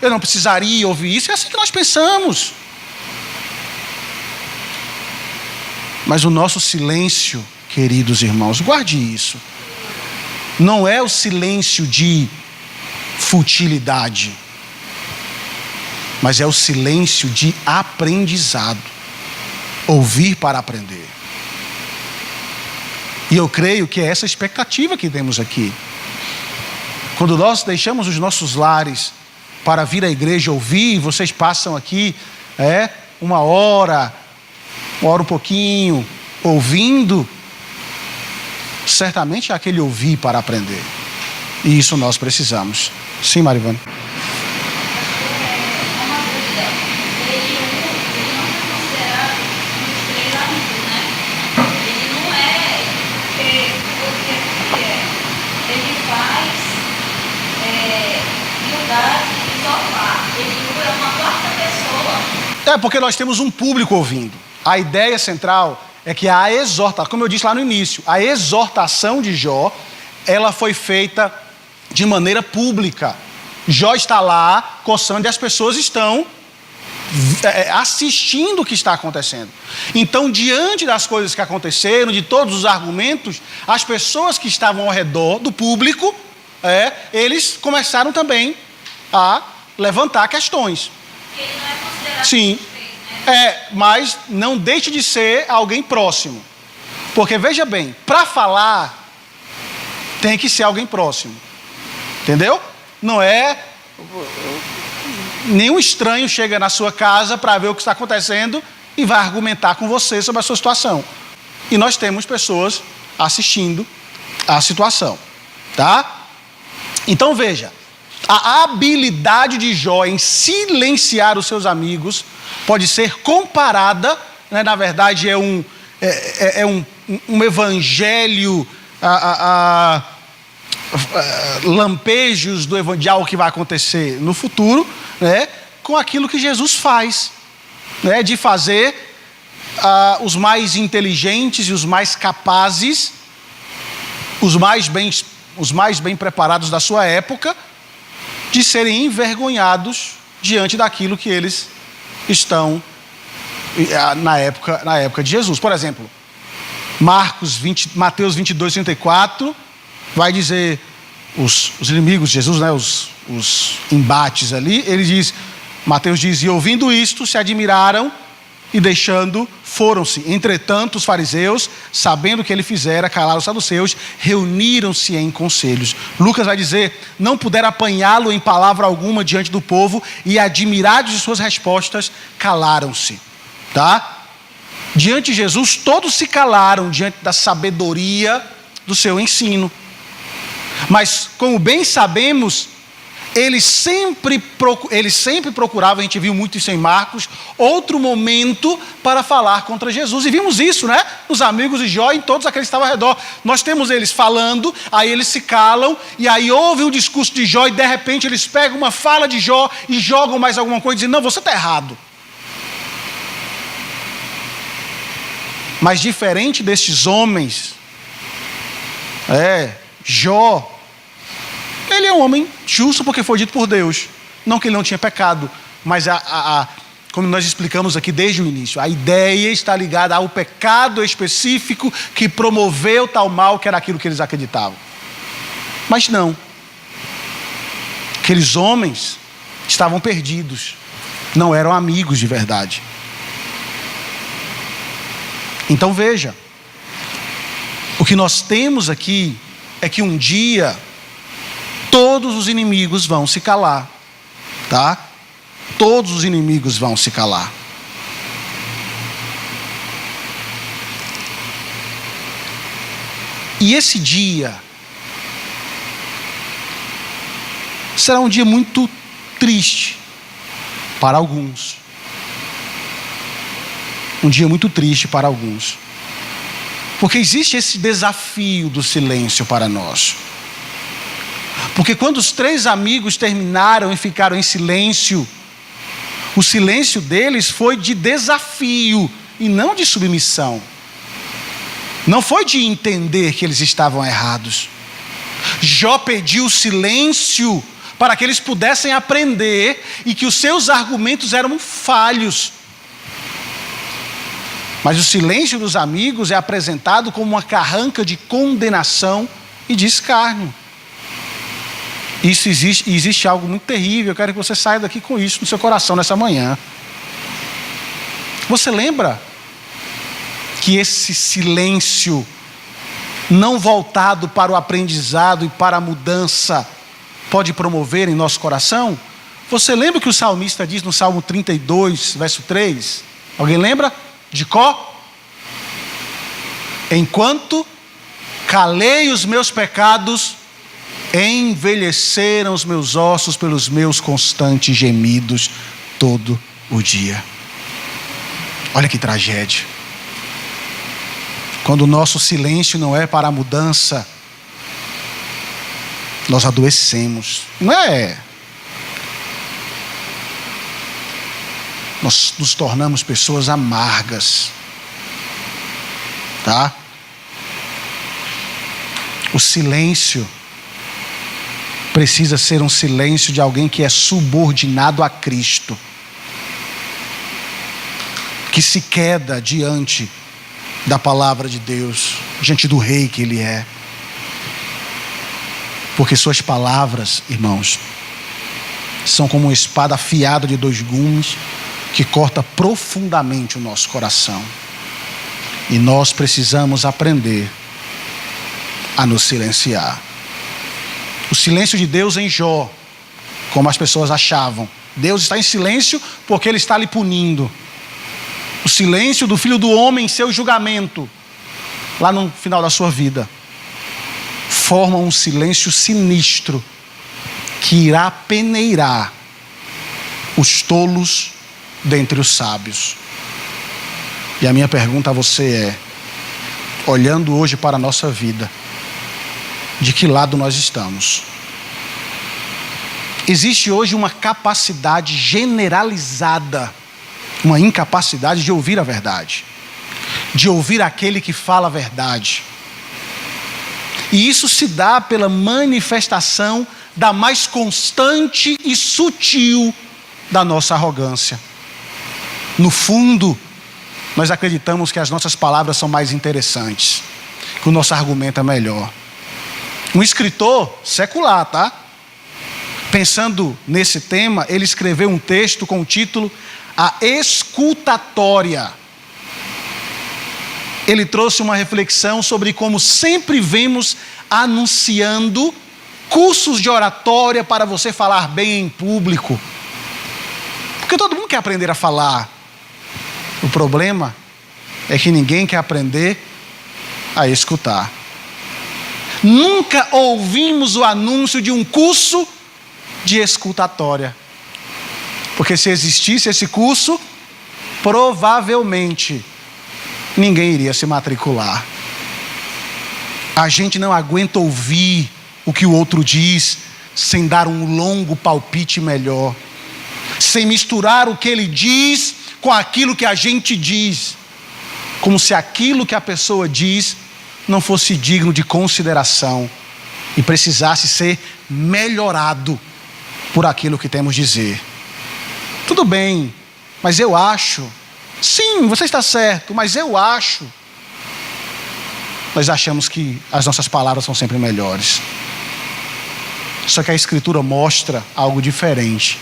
Eu não precisaria ouvir isso. É assim que nós pensamos. Mas o nosso silêncio, queridos irmãos, guarde isso, não é o silêncio de futilidade, mas é o silêncio de aprendizado. Ouvir para aprender. E eu creio que é essa expectativa que temos aqui. Quando nós deixamos os nossos lares para vir à igreja ouvir, vocês passam aqui uma hora um pouquinho, ouvindo, certamente é aquele ouvir para aprender. E isso nós precisamos. Sim, Marivane? Porque nós temos um público ouvindo. A ideia central é que a exortação, como eu disse lá no início, a exortação de Jó, ela foi feita de maneira pública. Jó está lá coçando e as pessoas estão assistindo o que está acontecendo. Então, diante das coisas que aconteceram, de todos os argumentos, as pessoas que estavam ao redor do público, eles começaram também a levantar questões. Ele não é considerado. Sim. Mas não deixe de ser alguém próximo. Porque veja bem, para falar tem que ser alguém próximo. Entendeu? Não é nenhum estranho chega na sua casa para ver o que está acontecendo e vai argumentar com você sobre a sua situação. E nós temos pessoas assistindo a situação, tá? Então veja, a habilidade de Jó em silenciar os seus amigos pode ser comparada, na verdade é um evangelho, lampejos do evangelho de algo que vai acontecer no futuro, com aquilo que Jesus faz, de fazer os mais inteligentes e os mais capazes, os mais bem preparados da sua época, de serem envergonhados diante daquilo que eles estão na época de Jesus. Por exemplo, Mateus 22, 34, vai dizer os inimigos de Jesus, os embates ali, ele diz, Mateus diz, e ouvindo isto, se admiraram e deixando, foram-se. Entretanto, os fariseus, sabendo o que ele fizera, calaram os saduceus, reuniram-se em conselhos. Lucas vai dizer, não puderam apanhá-lo em palavra alguma diante do povo e, admirados de suas respostas, calaram-se. Tá? Diante de Jesus, todos se calaram diante da sabedoria do seu ensino. Mas, como bem sabemos, eles sempre procuravam, a gente viu muito isso em Marcos, outro momento para falar contra Jesus. E vimos isso, nos amigos de Jó e em todos aqueles que estavam ao redor. Nós temos eles falando, aí eles se calam, e aí ouvem o discurso de Jó, e de repente eles pegam uma fala de Jó e jogam mais alguma coisa, dizendo, não, você está errado. Mas diferente destes homens, Jó, ele é um homem justo porque foi dito por Deus. Não que ele não tinha pecado, mas como nós explicamos aqui desde o início, a ideia está ligada ao pecado específico que promoveu tal mal, que era aquilo que eles acreditavam. Mas não. Aqueles homens estavam perdidos, não eram amigos de verdade. Então veja, o que nós temos aqui é que um dia todos os inimigos vão se calar, tá? Todos os inimigos vão se calar. E esse dia será um dia muito triste para alguns. Um dia muito triste para alguns. Porque existe esse desafio do silêncio para nós. Porque quando os 3 amigos terminaram e ficaram em silêncio, o silêncio deles foi de desafio e não de submissão. Não foi de entender que eles estavam errados. Jó pediu silêncio para que eles pudessem aprender e que os seus argumentos eram falhos. Mas o silêncio dos amigos é apresentado como uma carranca de condenação e de escárnio. Isso existe algo muito terrível. Eu quero que você saia daqui com isso no seu coração nessa manhã. Você lembra que esse silêncio não voltado para o aprendizado e para a mudança, pode promover em nosso coração? Você lembra o que o salmista diz no Salmo 32, verso 3? Alguém lembra? De cor? Enquanto calei os meus pecados, envelheceram os meus ossos pelos meus constantes gemidos todo o dia. Olha que tragédia. Quando o nosso silêncio não é para a mudança, nós adoecemos. Não é? Nós nos tornamos pessoas amargas. Tá? O silêncio precisa ser um silêncio de alguém que é subordinado a Cristo, que se queda diante da palavra de Deus, diante do rei que ele é. Porque suas palavras, irmãos, são como uma espada afiada de 2 gumes que corta profundamente o nosso coração. E nós precisamos aprender a nos silenciar. O silêncio de Deus em Jó, como as pessoas achavam, Deus está em silêncio porque Ele está lhe punindo. O silêncio do Filho do Homem em seu julgamento, lá no final da sua vida, forma um silêncio sinistro que irá peneirar os tolos dentre os sábios. E a minha pergunta a você é, olhando hoje para a nossa vida, de que lado nós estamos? Existe hoje uma capacidade generalizada, uma incapacidade de ouvir a verdade, de ouvir aquele que fala a verdade. E isso se dá pela manifestação da mais constante e sutil da nossa arrogância. No fundo, nós acreditamos que as nossas palavras são mais interessantes, que o nosso argumento é melhor. Um escritor secular, tá? Pensando nesse tema, ele escreveu um texto com o título A Escutatória. Ele trouxe uma reflexão sobre como sempre vemos anunciando cursos de oratória para você falar bem em público. Porque todo mundo quer aprender a falar. O problema é que ninguém quer aprender a escutar. Nunca ouvimos o anúncio de um curso de escutatória. Porque se existisse esse curso, provavelmente ninguém iria se matricular. A gente não aguenta ouvir o que o outro diz sem dar um longo palpite melhor, sem misturar o que ele diz com aquilo que a gente diz, como se aquilo que a pessoa diz não fosse digno de consideração e precisasse ser melhorado por aquilo que temos a dizer. Tudo bem, mas eu acho. Sim, você está certo, mas eu acho. Nós achamos que as nossas palavras são sempre melhores. Só que a Escritura mostra algo diferente.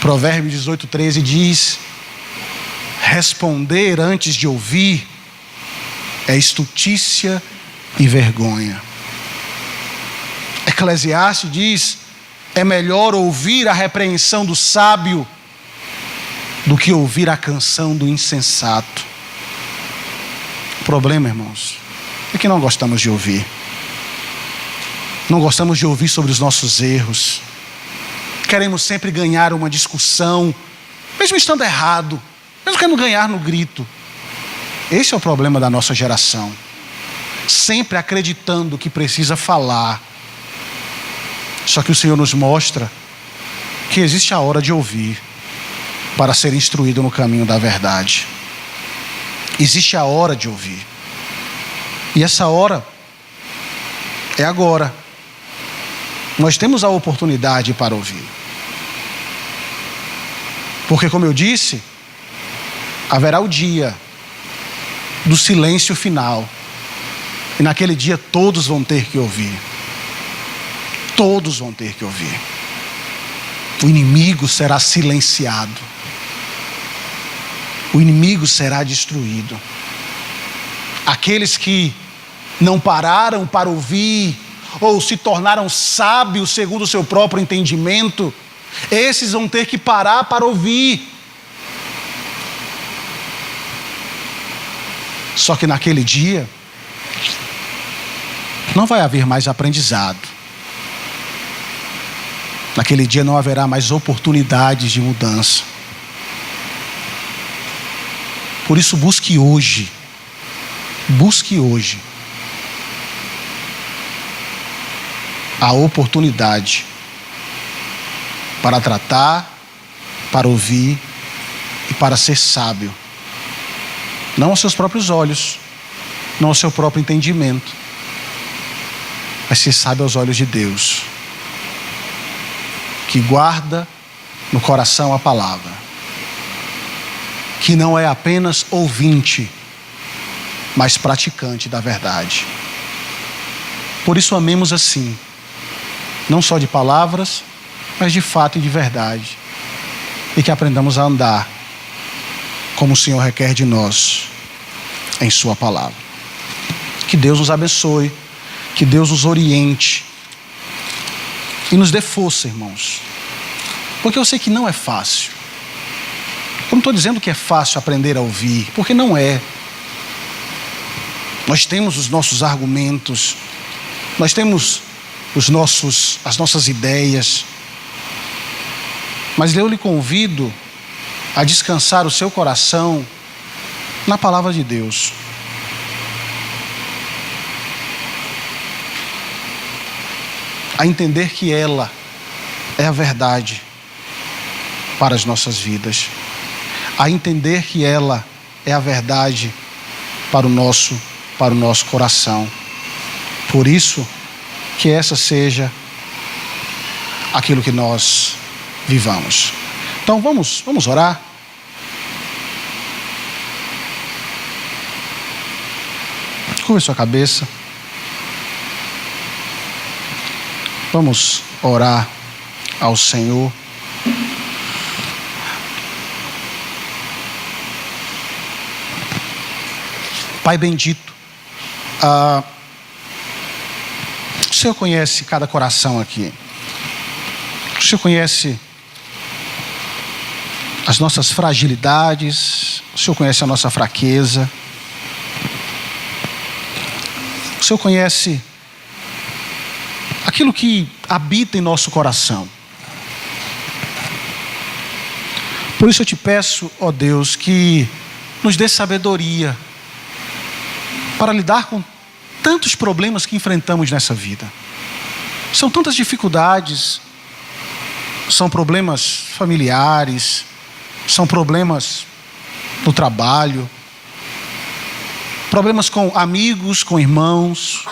Provérbios 18:13 diz: responder antes de ouvir é estutícia e vergonha. Eclesiastes diz: é melhor ouvir a repreensão do sábio do que ouvir a canção do insensato. O problema, irmãos, é que não gostamos de ouvir. Não gostamos de ouvir sobre os nossos erros. Queremos sempre ganhar uma discussão, mesmo estando errado, mesmo querendo ganhar no grito. Esse é o problema da nossa geração. Sempre acreditando que precisa falar. Só que o Senhor nos mostra que existe a hora de ouvir para ser instruído no caminho da verdade. Existe a hora de ouvir. E essa hora é agora. Nós temos a oportunidade para ouvir. Porque, como eu disse, haverá o dia do silêncio final. E naquele dia todos vão ter que ouvir. Todos vão ter que ouvir. O inimigo será silenciado. O inimigo será destruído. Aqueles que não pararam para ouvir, ou se tornaram sábios segundo o seu próprio entendimento, esses vão ter que parar para ouvir. Só que naquele dia, não vai haver mais aprendizado. Naquele dia não haverá mais oportunidades de mudança. Por isso busque hoje a oportunidade para tratar, para ouvir e para ser sábio. Não aos seus próprios olhos, não ao seu próprio entendimento, mas ser sábio aos olhos de Deus, que guarda no coração a palavra, que não é apenas ouvinte, mas praticante da verdade. Por isso amemos assim, não só de palavras, mas de fato e de verdade, e que aprendamos a andar como o Senhor requer de nós em sua palavra. Que Deus nos abençoe, que Deus nos oriente e nos dê força, irmãos, porque eu sei que não é fácil. Eu não estou dizendo que é fácil aprender a ouvir, porque não é. Nós temos os nossos argumentos, nós temos as nossas ideias, mas eu lhe convido a descansar o seu coração na palavra de Deus. A entender que ela é a verdade para as nossas vidas. A entender que ela é a verdade para o nosso coração. Por isso, que essa seja aquilo que nós vivamos. Então vamos orar. Curva sua cabeça. Vamos orar ao Senhor. Pai bendito, o Senhor conhece cada coração aqui. O Senhor conhece as nossas fragilidades, o Senhor conhece a nossa fraqueza. O Senhor conhece aquilo que habita em nosso coração. Por isso eu te peço, ó Deus, que nos dê sabedoria para lidar com tantos problemas que enfrentamos nessa vida. São tantas dificuldades, são problemas familiares, são problemas no trabalho, problemas com amigos, com irmãos,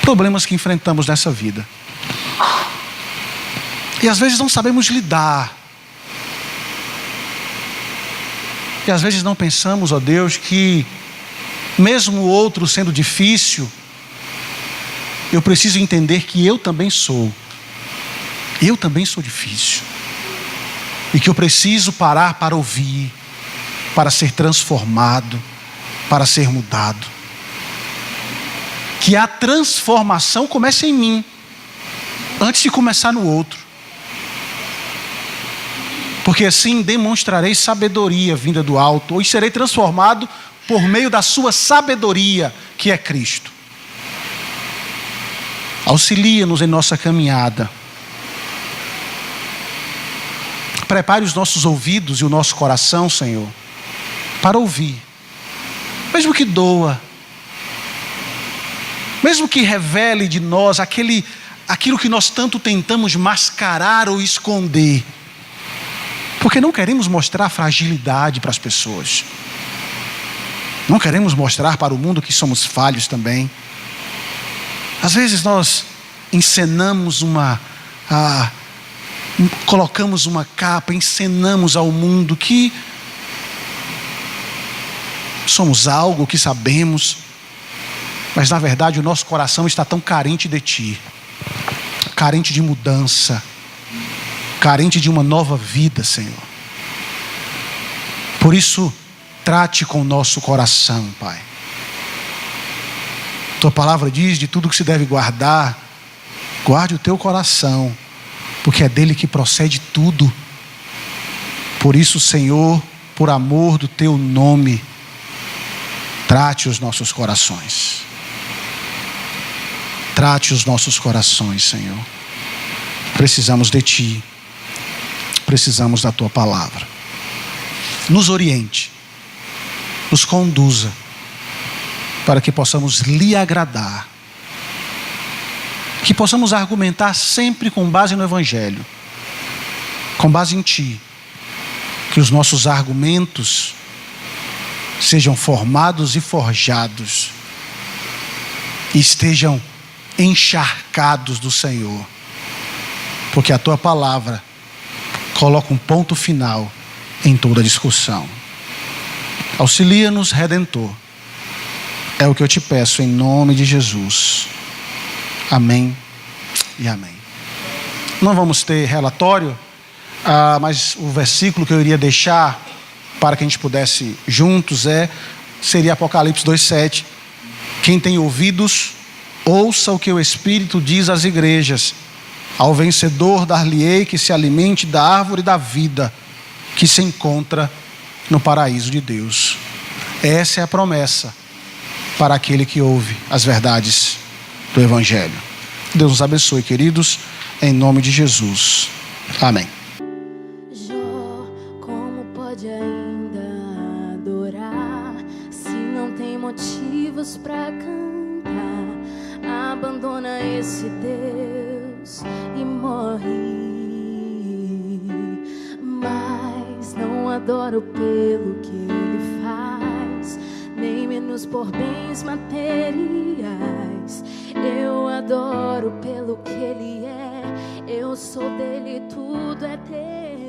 problemas que enfrentamos nessa vida. E às vezes não sabemos lidar. E às vezes não pensamos, ó Deus, que mesmo o outro sendo difícil, eu preciso entender que eu também sou. Eu também sou difícil. E que eu preciso parar para ouvir, para ser transformado, para ser mudado. Que a transformação comece em mim, antes de começar no outro. Porque assim demonstrarei sabedoria vinda do alto, e serei transformado por meio da sua sabedoria, que é Cristo. Auxilia-nos em nossa caminhada. Prepare os nossos ouvidos e o nosso coração, Senhor, para ouvir. Mesmo que doa, mesmo que revele de nós aquilo que nós tanto tentamos mascarar ou esconder, porque não queremos mostrar fragilidade para as pessoas. Não queremos mostrar para o mundo que somos falhos também. Às vezes nós encenamos colocamos uma capa, encenamos ao mundo que somos algo, que sabemos, mas na verdade o nosso coração está tão carente de Ti, carente de mudança, carente de uma nova vida, Senhor. Por isso, trate com o nosso coração, Pai. Tua palavra diz: de tudo que se deve guardar, guarde o teu coração, porque é dele que procede tudo. Por isso, Senhor, por amor do teu nome, trate os nossos corações. Trate os nossos corações, Senhor. Precisamos de ti. Precisamos da tua palavra. Nos oriente, nos conduza, para que possamos lhe agradar, que possamos argumentar sempre com base no Evangelho, com base em ti, que os nossos argumentos sejam formados e forjados, e estejam encharcados do Senhor, porque a tua palavra coloca um ponto final em toda discussão. Auxilia-nos, Redentor. É o que eu te peço em nome de Jesus. Amém e amém. Não vamos ter relatório, mas o versículo que eu iria deixar para que a gente pudesse juntos seria Apocalipse 2:7. Quem tem ouvidos, ouça o que o Espírito diz às igrejas. Ao vencedor dar-lhe-ei que se alimente da árvore da vida, que se encontra no paraíso de Deus. Essa é a promessa para aquele que ouve as verdades do Evangelho. Deus nos abençoe, queridos, em nome de Jesus. Amém. Jó, como pode ainda adorar se não tem motivos para cantar? Abandona esse Deus e morre, mas não adoro pelo que ele faz, nem menos por bens materiais. Eu adoro pelo que ele é, eu sou dele, tudo é teu.